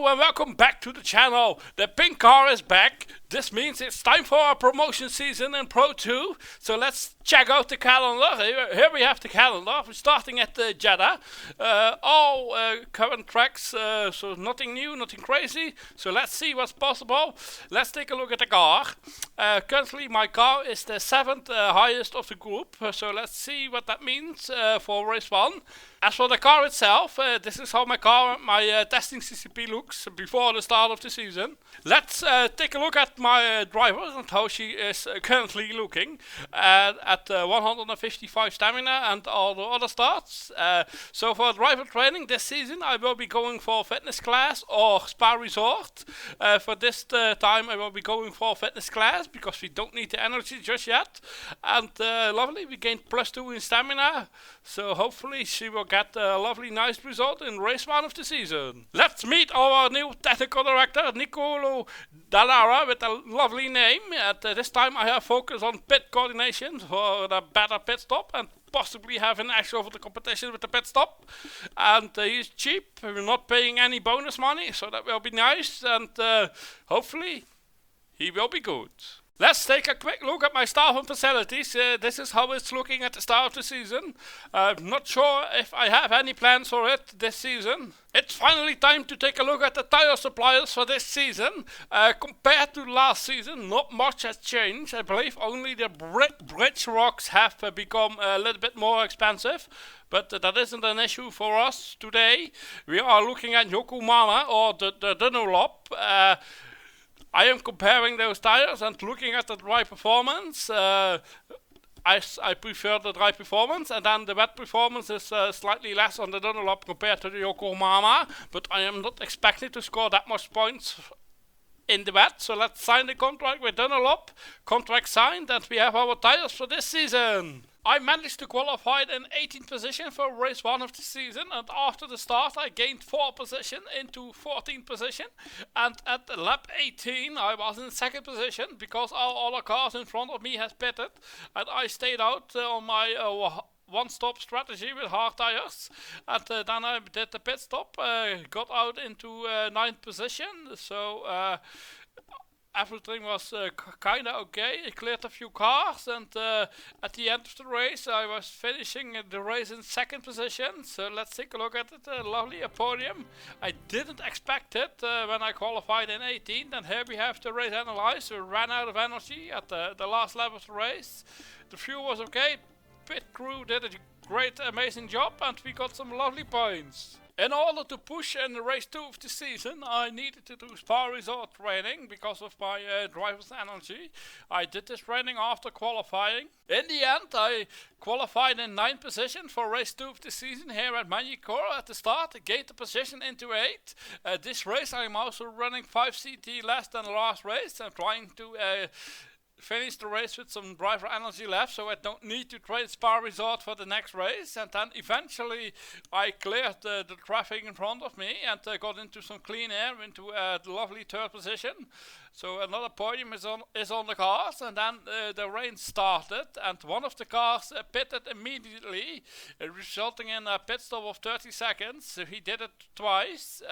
Hello and welcome back to the channel. The pink car is back. This means it's time for our promotion season in Pro 2. So let's check out the calendar. Here we have the calendar. We're starting at Jeddah. All current tracks, so nothing new, nothing crazy. So let's see what's possible. Let's take a look at the car. Currently my car is the 7th highest of the group. So let's see what that means for race 1. As for the car itself, this is how my testing CCP looks before the start of the season. Let's take a look at my driver and how she is currently looking at 155 stamina and all the other starts. So for driver training this season I will be going for fitness class or spa resort. For this time I will be going for fitness class because we don't need the energy just yet. And lovely, we gained +2 in stamina, so hopefully she will get a lovely nice result in race 1 of the season. Let's meet our new technical director Nicolo Dallara with a lovely name. At this time I have focus on pit coordination for the better pit stop and possibly have an edge over the competition with the pit stop. And he's cheap, we're not paying any bonus money, so that will be nice, and hopefully he will be good. Let's take a quick look at my staff and facilities. This is how it's looking at the start of the season. I'm not sure if I have any plans for it this season. It's finally time to take a look at the tire suppliers for this season. Compared to last season, not much has changed. I believe only the bridge rocks have become a little bit more expensive. But that isn't an issue for us today. We are looking at Yokohama or the Dunlop. I am comparing those tires and looking at the dry performance. I prefer the dry performance, and then the wet performance is slightly less on the Dunlop compared to the Yokohama, but I am not expecting to score that much points in the wet. So let's sign the contract with Dunlop. Contract signed, and we have our tires for this season. I managed to qualify in 18th position for race 1 of the season, and after the start I gained 4 position into 14th position, and at lap 18 I was in 2nd position because all other cars in front of me has pitted, and I stayed out on my one-stop strategy with hard tires, and then I did the pit stop, got out into 9th position, so everything was kinda okay. I cleared a few cars, and at the end of the race I was finishing the race in 2nd position. So let's take a look at it. Lovely podium. I didn't expect it when I qualified in 18th, and here we have the race analyzed. We ran out of energy at the last lap of the race. The fuel was okay. Pit crew did a great, amazing job, and we got some lovely points. In order to push in the race 2 of the season, I needed to do spa resort training because of my driver's energy. I did this training after qualifying. In the end, I qualified in 9th position for race 2 of the season here at Magny-Cours at the start. I gained the position into 8th. This race I'm also running 5 CT less than the last race. I'm trying to finish the race with some driver energy left, so I don't need to trade spa resort for the next race. And then eventually I cleared the traffic in front of me and got into some clean air into the lovely 3rd position. So another podium is on the cars, and then the rain started, and one of the cars pitted immediately, resulting in a pit stop of 30 seconds. So he did it twice,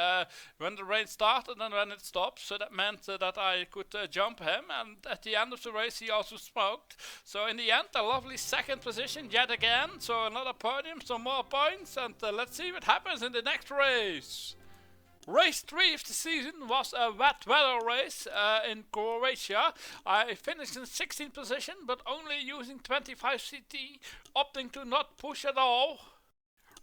when the rain started and when it stopped, so that meant that I could jump him, and at the end of the race he also smoked. So in the end a lovely 2nd position yet again, so another podium, some more points, and let's see what happens in the next race. Race 3 of the season was a wet weather race in Croatia. I finished in 16th position, but only using 25 CT, opting to not push at all.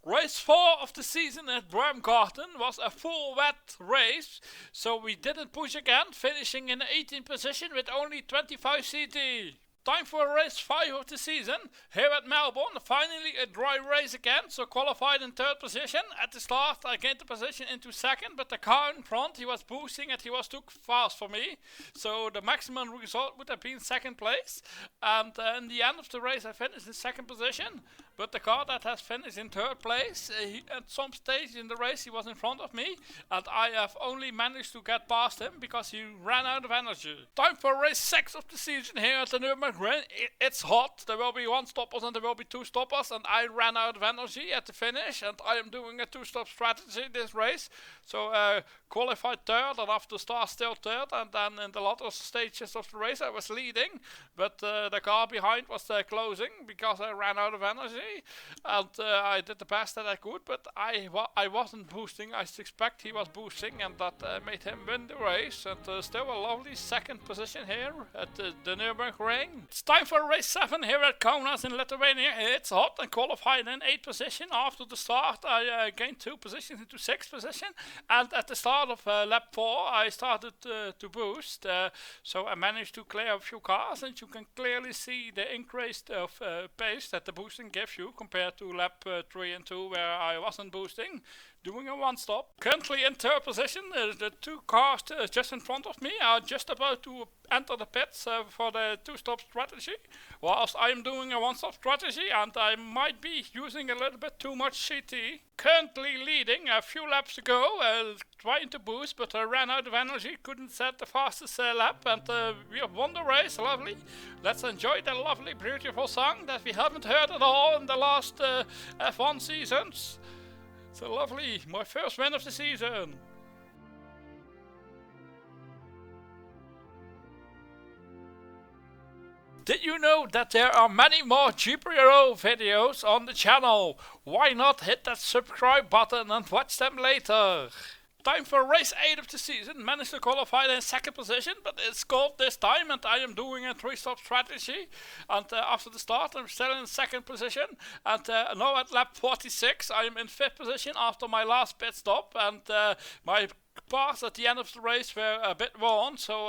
Race 4 of the season at Bremgarten was a full wet race, so we didn't push again, finishing in 18th position with only 25 CT. Time for race 5 of the season, here at Melbourne. Finally a dry race again, so qualified in 3rd position. At the start I gained the position into 2nd, but the car in front, he was boosting and he was too fast for me. So the maximum result would have been 2nd place. And in the end of the race I finished in 2nd position. but the car that has finished in third place, at some stage in the race he was in front of me, and I have only managed to get past him because he ran out of energy. Time for race 6 of the season here at the Nürburgring. It's hot, there will be 1 stoppers and there will be 2 stoppers, and I ran out of energy at the finish, and I am doing a 2-stop strategy this race. So qualified third, and after the start still third, and then in the latter stages of the race I was leading, but the car behind was closing because I ran out of energy, and I did the best that I could, but I wasn't boosting. I suspect he was boosting, and that made him win the race, and still a lovely second position here at the Nürburgring. It's time for race 7 here at Kaunas in Lithuania. It's hot, and qualified in 8th position. After the start I gained 2 positions into 6th position, and at the start of lap 4 I started to boost, so I managed to clear a few cars, and you can clearly see the increase of pace that the boosting gives you compared to lap 3 and 2 where I wasn't boosting, doing a 1-stop. Currently in 3rd position, the 2 cars just in front of me are just about to enter the pits for the 2-stop strategy, whilst I am doing a 1-stop strategy, and I might be using a little bit too much CT. Currently leading a few laps ago, trying to boost, but I ran out of energy, couldn't set the fastest lap, and we have won the race. Lovely. Let's enjoy the lovely, beautiful song that we haven't heard at all in the last F1 seasons. So lovely, my first win of the season. Did you know that there are many more GPRO videos on the channel? Why not hit that subscribe button and watch them later? Time for race 8 of the season. Managed to qualify in 2nd position, but it's cold this time, and I am doing a 3-stop strategy. And after the start I'm still in 2nd position, and now at lap 46 I am in 5th position after my last pit stop, and my parts at the end of the race were a bit worn, so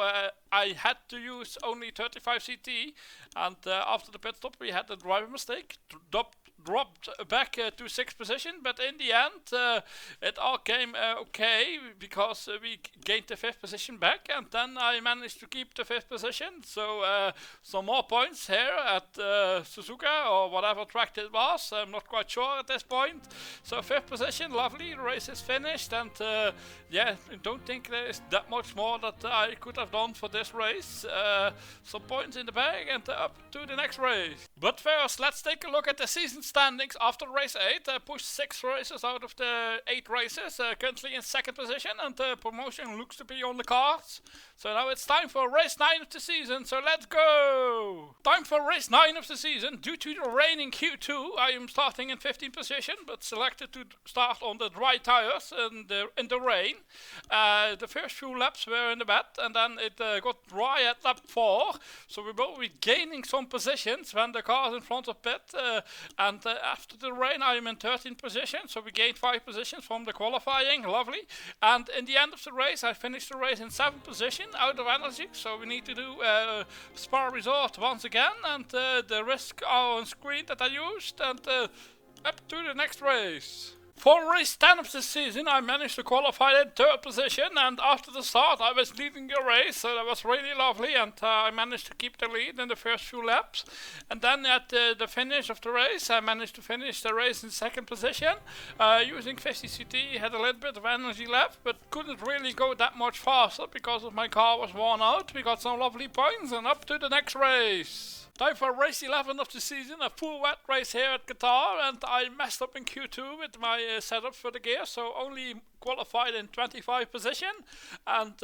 I had to use only 35 CT, and after the pit stop we had a driver mistake, dropped back to 6th position, but in the end it all came okay because we gained the 5th position back, and then I managed to keep the 5th position, so some more points here at Suzuka or whatever track it was. I'm not quite sure at this point. So 5th position, lovely, the race is finished, and yeah, I don't think there is that much more that I could have done for this race. Some points in the bag, and up to the next race. But first let's take a look at the season standings after race 8. I pushed 6 races out of the 8 races, currently in 2nd position, and the promotion looks to be on the cards. So now it's time for race 9 of the season, so let's go! Time for race 9 of the season. Due to the rain in Q2, I am starting in 15th position, but selected to start on the dry tires in the rain. The first few laps were in the wet, and then it got dry at lap 4, so we will be gaining some positions when the car is in front of pit, and after the rain I am in 13th position, so we gained 5 positions from the qualifying, lovely. And in the end of the race I finished the race in 7th position, out of energy, so we need to do Spa Resort once again, and the risks are on screen that I used, and up to the next race. For race 10 of the season I managed to qualify in 3rd position, and after the start I was leading the race, so that was really lovely, and I managed to keep the lead in the first few laps. And then at the finish of the race I managed to finish the race in 2nd position, using 50 CT, had a little bit of energy left, but couldn't really go that much faster because of my car was worn out. We got some lovely points, and up to the next race. Time for race 11 of the season, a full wet race here at Qatar, and I messed up in Q2 with my setup for the gear, so only qualified in 25 position, and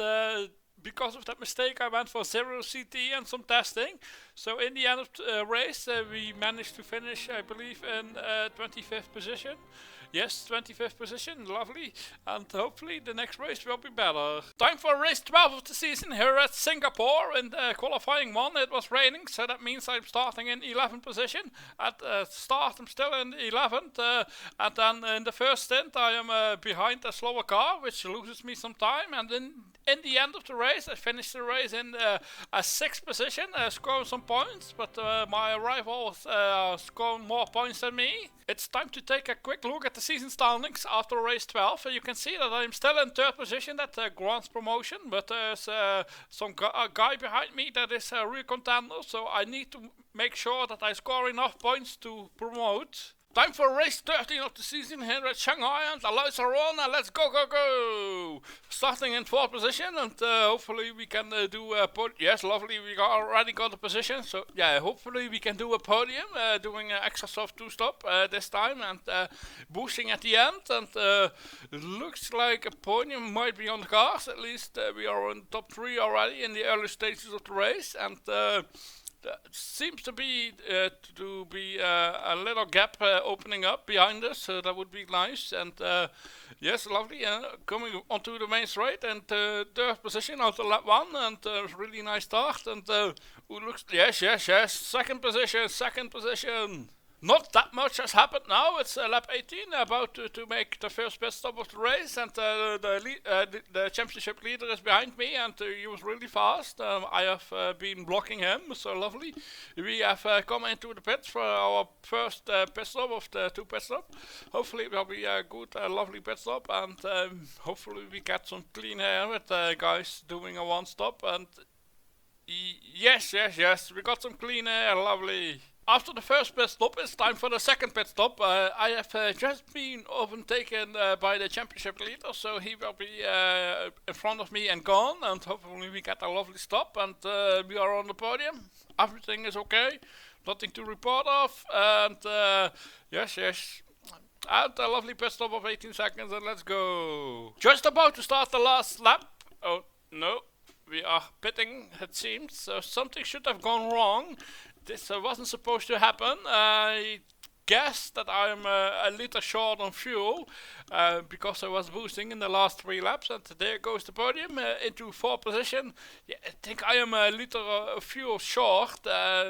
because of that mistake I went for 0 CT and some testing. So in the end of the race we managed to finish, I believe, in 25th position. Yes, 25th position, lovely, and hopefully the next race will be better. Time for race 12 of the season here at Singapore. In the qualifying 1 it was raining, so that means I'm starting in 11th position. At start I'm still in 11th, and then in the first stint I am behind a slower car, which loses me some time, and in the end of the race I finished the race in a 6th position, scoring some points, but my rivals scoring more points than me. It's time to take a quick look at the season standings after race 12. You can see that I'm still in third position at the Grand promotion, but there's some guy behind me that is a real contender, so I need to make sure that I score enough points to promote. Time for race 13 of the season here at Shanghai, and the lights are on, and let's go, go, go! Starting in 4th position, and hopefully we can do a podium. Yes, lovely, we already got a position, so yeah, hopefully we can do a podium, doing an extra soft 2-stop this time, and boosting at the end, and looks like a podium might be on the cards. At least we are in top 3 already in the early stages of the race, and seems to be a little gap opening up behind us, so that would be nice. And yes, lovely. Coming onto the main straight and third position out of lap 1, and really nice start. And looks yes, second position. Not that much has happened now. It's lap 18, about to make the first pit stop of the race, and the championship leader is behind me, and he was really fast. I have been blocking him, so lovely. We have come into the pits for our first pit stop of the 2 pit stop. Hopefully it will be a good, lovely pit stop, and hopefully we get some clean air with guys doing a 1-stop. And yes, we got some clean air, lovely. After the first pit stop, it's time for the second pit stop. I have just been overtaken by the championship leader, so he will be in front of me and gone, and hopefully we get a lovely stop, and we are on the podium. Everything is okay, nothing to report of, and yes. And a lovely pit stop of 18 seconds, and let's go. Just about to start the last lap. Oh, no, we are pitting, it seems, so something should have gone wrong. This wasn't supposed to happen. I guess that I'm a little short on fuel because I was boosting in the last 3 laps, and there goes the podium into 4th position. Yeah, I think I am a little fuel short,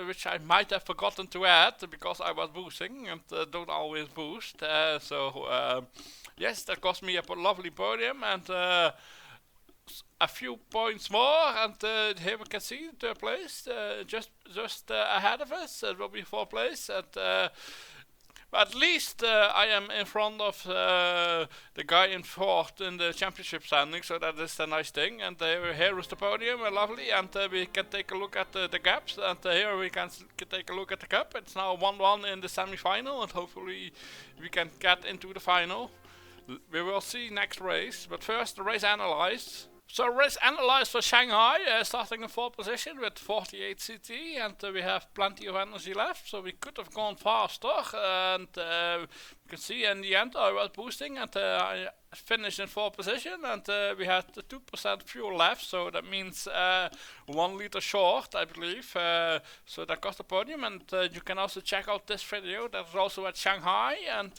which I might have forgotten to add because I was boosting and don't always boost. Yes, that cost me a lovely podium, and a few points more, and here we can see 3rd place, just ahead of us. It will be 4th place, and at least I am in front of the guy in 4th in the championship standing, so that is a nice thing. And here is the podium, lovely, and we can take a look at the gaps, and here we can take a look at the cup. It's now 1-1 in the semi-final, and hopefully we can get into the final. We will see next race, but first the race analyzed. So race analyzed for Shanghai, starting in 4th position with 48 CT, and we have plenty of energy left, so we could have gone faster, and you can see in the end I was boosting, and I finished in 4th position, and we had 2% fuel left, so that means 1 liter short, I believe, so that got the podium. And you can also check out this video, that's also at Shanghai, and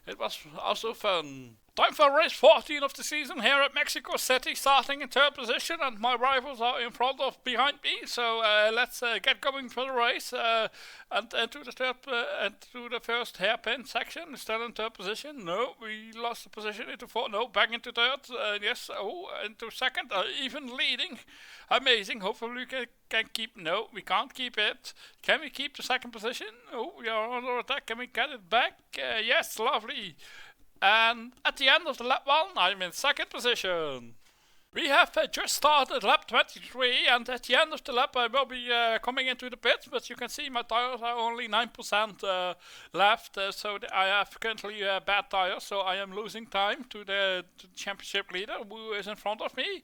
it was also fun. Time for race 14 of the season here at Mexico City, starting in 3rd position, and my rivals are in front of behind me. So let's get going for the race, and to the first hairpin section. Still in 3rd position. No, we lost the position into 4th. No, back into 3rd. Yes, into 2nd, even leading. Amazing. Hopefully we can keep. No, we can't keep it. Can we keep the 2nd position? Oh, we are under attack. Can we get it back? Yes, lovely. And at the end of the lap 1, I'm in 2nd position. We have just started lap 23, and at the end of the lap I will be coming into the pits, but you can see my tires are only 9% left, so I have currently bad tires, so I am losing time to the championship leader who is in front of me.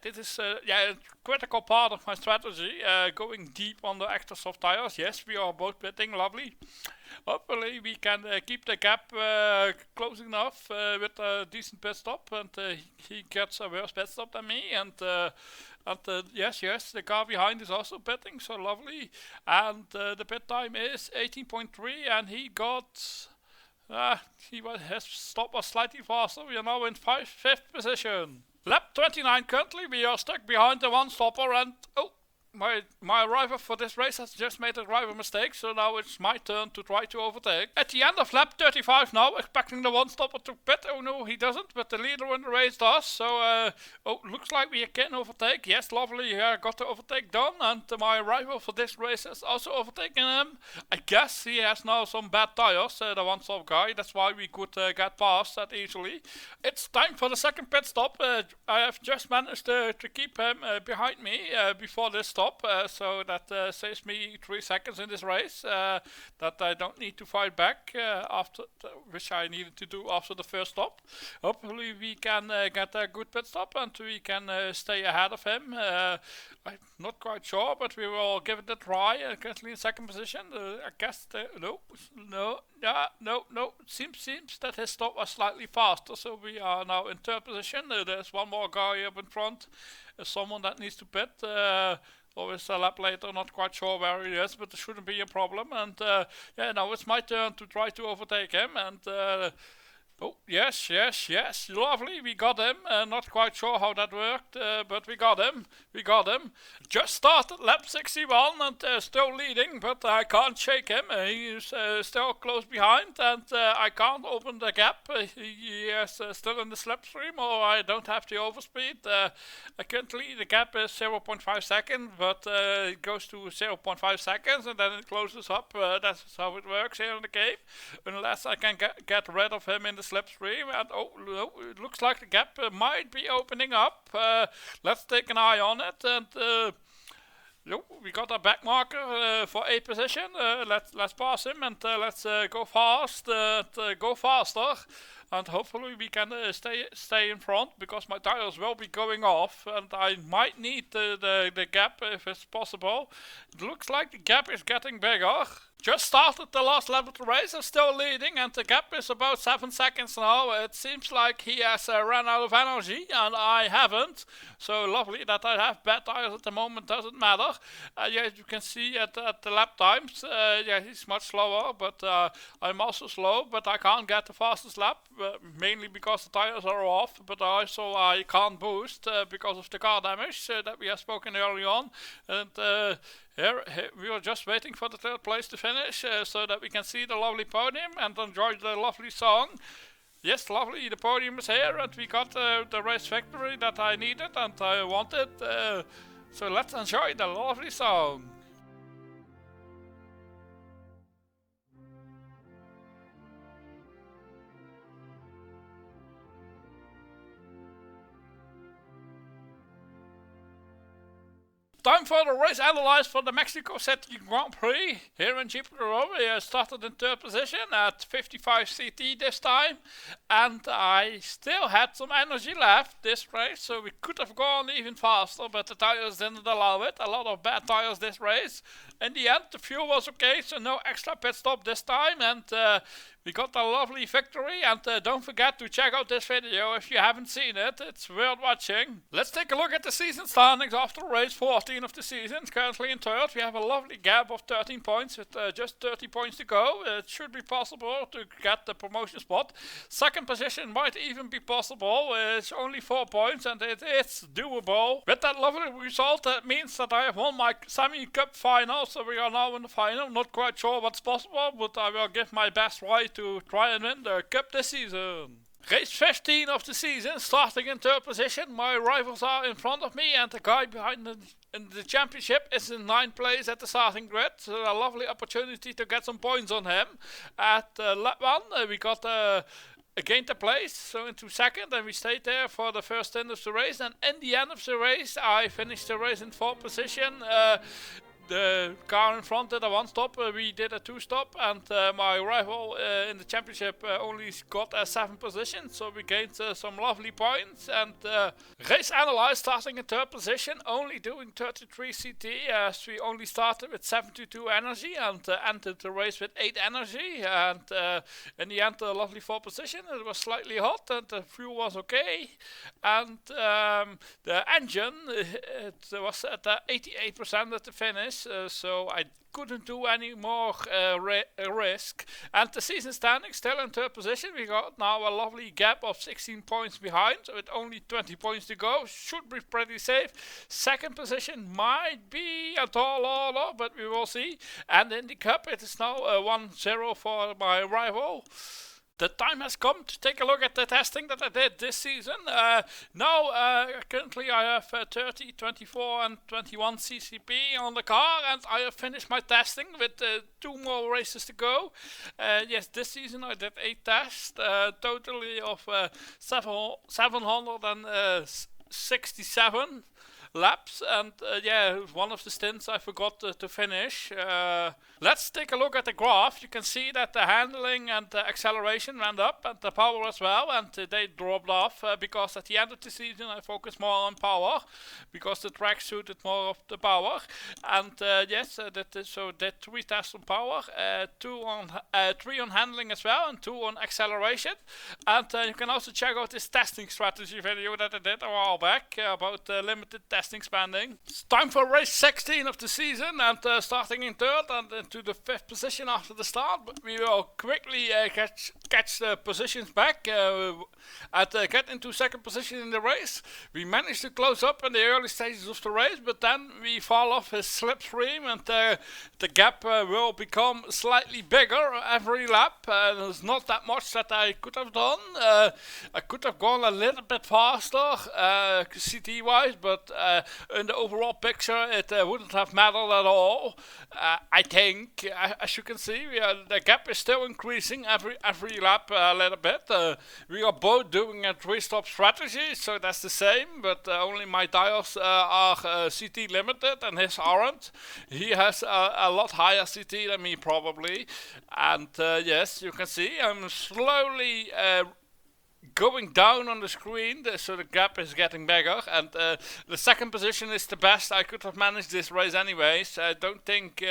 This is a critical part of my strategy, going deep on the extra soft tires. Yes, we are both pitting, lovely. Hopefully we can keep the gap close enough with a decent pit stop, and he gets a worse pit stop than me, and yes, the car behind is also pitting, so lovely. And the pit time is 18.3, and he got his stop was slightly faster. We are now in 5th position. Lap 29 currently, we are stuck behind the 1-stopper, and my driver for this race has just made a driver mistake, so now it's my turn to try to overtake. At the end of lap 35 now, expecting the one-stopper to pit. Oh no, he doesn't, but the leader in the race does. So, looks like we can overtake. Yes, lovely, got the overtake done, and my rival for this race has also overtaken him. I guess he has now some bad tires, the one-stop guy. That's why we could get past that easily. It's time for the second pit stop. I have just managed to keep him behind me before this stop, so that saves me 3 seconds in this race that I don't need to fight back after, which I needed to do after the first stop. Hopefully we can get a good pit stop and we can stay ahead of him. I'm not quite sure, but we will give it a try. Currently in second position. I guess no. Seems that his stop was slightly faster, so we are now in third position. There's one more guy up in front, someone that needs to pit. Always a lap later, not quite sure where he is, but it shouldn't be a problem. And yeah, now it's my turn to try to overtake him. And oh, yes, lovely, we got him. Not quite sure how that worked, but we got him. Just started lap 61 and still leading, but I can't shake him. He's still close behind, and I can't open the gap. He is still in the slipstream, or I don't have the overspeed. Currently the gap is 0.5 seconds, but it goes to 0.5 seconds, and then it closes up. That's how it works here in the game, unless I can get rid of him in the slipstream. And oh no, it looks like the gap might be opening up. Let's take an eye on it. And we got a back marker for 8th position. Let's pass him, and let's go fast. Go faster, and hopefully we can stay in front, because my tires will be going off, and I might need the gap if it's possible. It looks like the gap is getting bigger. Just started the last lap of the race, I'm still leading, and the gap is about 7 seconds now. It seems like he has run out of energy, and I haven't. So lovely that I have bad tires at the moment, doesn't matter. Yeah, you can see at the lap times, yeah, he's much slower, but I'm also slow, but I can't get the fastest lap, mainly because the tires are off, but also I can't boost because of the car damage that we have spoken early on. And here, we are just waiting for the third place to finish so that we can see the lovely podium and enjoy the lovely song. Yes, lovely, the podium is here, and we got the race victory that I needed and I wanted. So let's enjoy the lovely song. Time for the race analyze for the Mexico City Grand Prix. Here in GPRO, we started in third position at 55 CT this time, and I still had some energy left this race, so we could have gone even faster, but the tires didn't allow it. A lot of bad tires this race. In the end, the fuel was okay, so no extra pit stop this time, and we got a lovely victory. And don't forget to check out this video if you haven't seen it. It's worth watching. Let's take a look at the season standings after race 14 of the season. Currently in third, we have a lovely gap of 13 points with just 30 points to go. It should be possible to get the promotion spot. Second position might even be possible. It's only 4 points, and it is doable. With that lovely result, that means that I have won my semi-cup final, so we are now in the final. Not quite sure what's possible, but I will give my best try to try and win the cup this season. Race 15 of the season, starting in third position. My rivals are in front of me, and the guy behind in the championship is in 9th place at the starting grid. So a lovely opportunity to get some points on him. At lap 1, we got gained a place, so into second, and we stayed there for the first end of the race. And in the end of the race, I finished the race in 4th position. The car in front did a one stop, we did a 2 stop, and my rival in the championship only got a 7th position, so we gained some lovely points. And race analyze starting in 3rd position, only doing 33 CT, as we only started with 72 energy and entered the race with 8 energy. And in the end, a lovely 4th position. It was slightly hot and the fuel was okay, and the engine, it was at 88% at the finish. race, so I couldn't do any more risk. And the season standing still in third position. We got now a lovely gap of 16 points behind, so with only 20 points to go. Should be pretty safe. Second position might be a tall order, but we will see. And in the cup, it is now 1-0 for my rival. The time has come to take a look at the testing that I did this season. Currently I have 30, 24 and 21 CCP on the car, and I have finished my testing with 2 more races to go. Yes, this season I did 8 tests, totally of 767 laps, and one of the stints I forgot to finish. Let's take a look at the graph. You can see that the handling and the acceleration went up, and the power as well, and they dropped off because at the end of the season I focused more on power because the track suited more of the power. And did 3 tests on power, 3 on handling as well, and 2 on acceleration. And you can also check out this testing strategy video that I did a while back about limited testing spending. It's time for race 16 of the season, and starting in third and into the 5th position after the start. But we will quickly catch the positions back and get into second position in the race. We managed to close up in the early stages of the race, but then we fall off his slipstream, and the gap will become slightly bigger every lap. There's not that much that I could have done. I could have gone a little bit faster CT wise, but in the overall picture it wouldn't have mattered at all. I think, as you can see, the gap is still increasing every lap a little bit. We are both doing a 3-stop strategy, so that's the same, but only my dials are CT limited and his aren't. He has a lot higher CT than me probably, and yes, you can see I'm slowly going down on the screen, so the gap is getting bigger, and the second position is the best I could have managed this race anyways. I don't think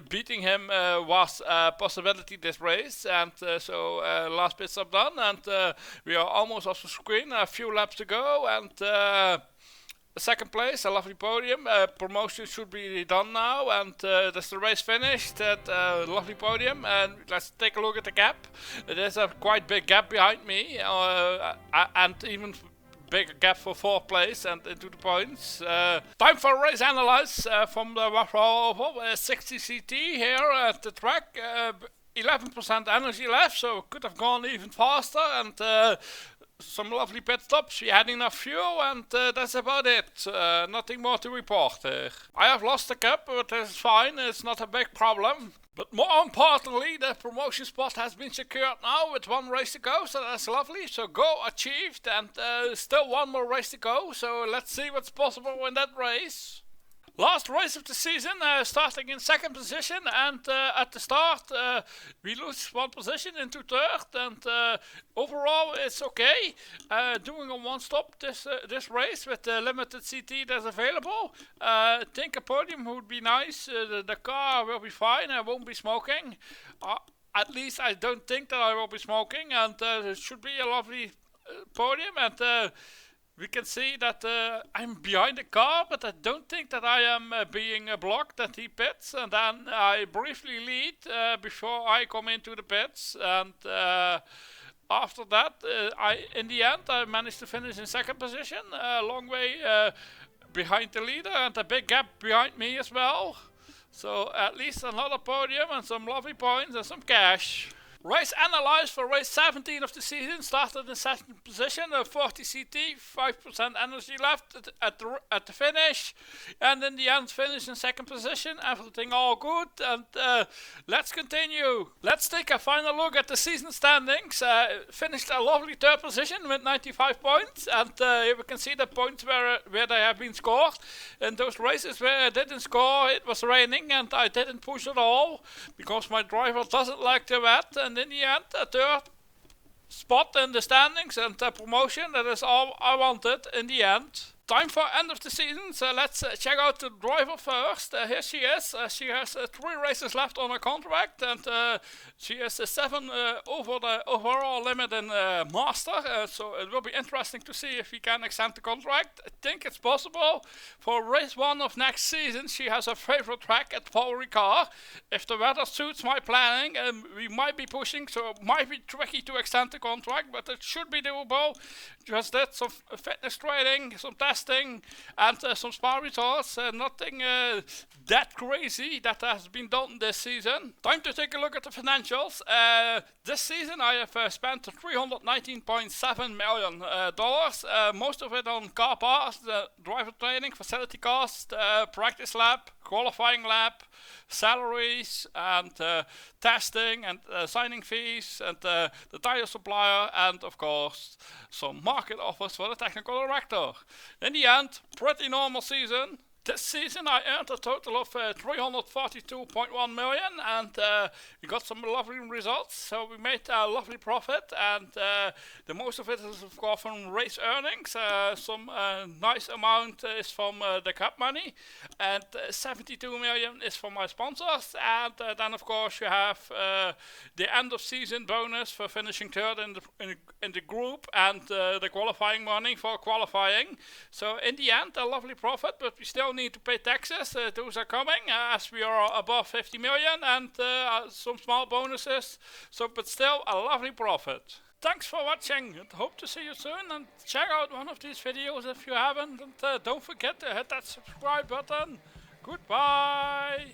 beating him was a possibility this race, and so last pit stop done, and we are almost off the screen, a few laps to go, and second place, a lovely podium. Promotion should be done now, and that's the race finished. Lovely podium, and let's take a look at the gap. There's a quite big gap behind me, and even bigger gap for 4th place and into the points. Time for a race analyze from the Waffle 60 CT here at the track. 11% energy left, so could have gone even faster, and some lovely pit stops. We had enough fuel, and that's about it. Nothing more to report here. I have lost the cup, but it's fine. It's not a big problem. But more importantly, the promotion spot has been secured now with 1 race to go, so that's lovely. So goal achieved, and still 1 more race to go. So let's see what's possible in that race. Last race of the season, starting in 2nd position, and at the start we lose 1 position into 3rd, and overall it's okay. Doing a 1-stop this race with the limited CT that's available. I think a podium would be nice. The car will be fine. I won't be smoking. At least I don't think that I will be smoking, and it should be a lovely podium, and we can see that I'm behind the car, but I don't think that I am being blocked at he pits, and then I briefly lead before I come into the pits, and after that in the end I managed to finish in 2nd position, a long way behind the leader, and a big gap behind me as well. So at least another podium and some lovely points and some cash. Race analyzed for race 17 of the season. Started in 2nd position, 40 CT, 5% energy left at the finish, and in the end finished in 2nd position. Everything all good, and let's continue. Let's take a final look at the season standings. Finished a lovely 3rd position with 95 points, and here we can see the points where they have been scored. In those races where I didn't score, it was raining and I didn't push at all because my driver doesn't like the wet. And in the end, a 3rd spot in the standings and a promotion, that is all I wanted in the end. time for end of the season, so let's check out the driver first. Here she is. She has 3 races left on her contract, and she is 7 over the overall limit in Master, so it will be interesting to see if we can extend the contract. I think it's possible. For race 1 of next season, she has her favorite track at Paul Ricard. If the weather suits my planning, we might be pushing, so it might be tricky to extend the contract, but it should be doable. Just did some fitness training, some testing, and some spa results. Nothing that crazy that has been done this season. Time to take a look at the financials. This season I have spent $319.7 million, most of it on car parts, driver training, facility cost, practice lab, qualifying lab, salaries, and testing, and signing fees, and the tire supplier, and of course some market offers for the technical director. In the end, pretty normal season. This season I earned a total of $342.1 million, and we got some lovely results, so we made a lovely profit, and the most of it is of course from race earnings. Some nice amount is from the cup money, and 72 million is from my sponsors, and then of course you have the end of season bonus for finishing third in the group, and the qualifying money for qualifying. So in the end a lovely profit, but we still need to pay taxes. Those are coming as we are above 50 million, and some small bonuses, so but still a lovely profit. Thanks for watching, and hope to see you soon, and check out one of these videos if you haven't, and don't forget to hit that subscribe button. Goodbye.